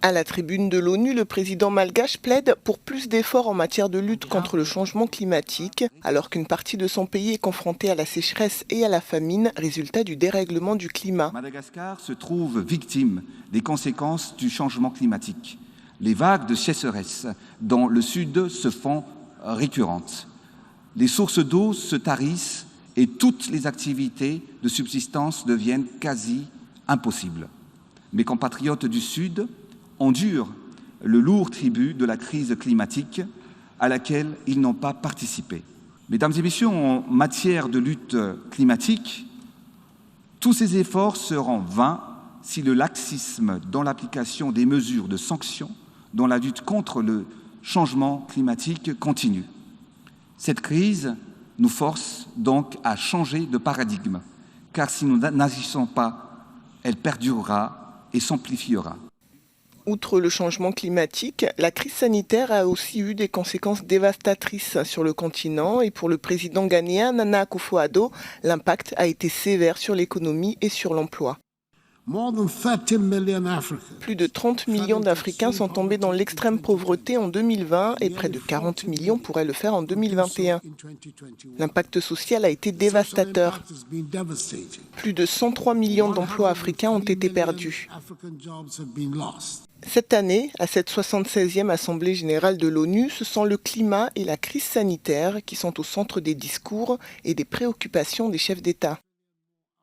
À la tribune de l'ONU, le président malgache plaide pour plus d'efforts en matière de lutte contre le changement climatique, alors qu'une partie de son pays est confrontée à la sécheresse et à la famine, résultat du dérèglement du climat. Madagascar se trouve victime des conséquences du changement climatique. Les vagues de sécheresse dans le sud se font récurrentes. Les sources d'eau se tarissent et toutes les activités de subsistance deviennent quasi impossibles. Mes compatriotes du Sud endurent le lourd tribut de la crise climatique à laquelle ils n'ont pas participé. Mesdames et messieurs, en matière de lutte climatique, tous ces efforts seront vains si le laxisme dans l'application des mesures de sanctions dans la lutte contre le changement climatique continue. Cette crise nous force donc à changer de paradigme, car si nous n'agissons pas, elle perdurera et s'amplifiera. Outre le changement climatique, la crise sanitaire a aussi eu des conséquences dévastatrices sur le continent et pour le président ghanéen Nana Akufo-Addo, l'impact a été sévère sur l'économie et sur l'emploi. Plus de 30 millions d'Africains sont tombés dans l'extrême pauvreté en 2020 et près de 40 millions pourraient le faire en 2021. L'impact social a été dévastateur. Plus de 103 millions d'emplois africains ont été perdus. Cette année, à cette 76e Assemblée générale de l'ONU, ce sont le climat et la crise sanitaire qui sont au centre des discours et des préoccupations des chefs d'État.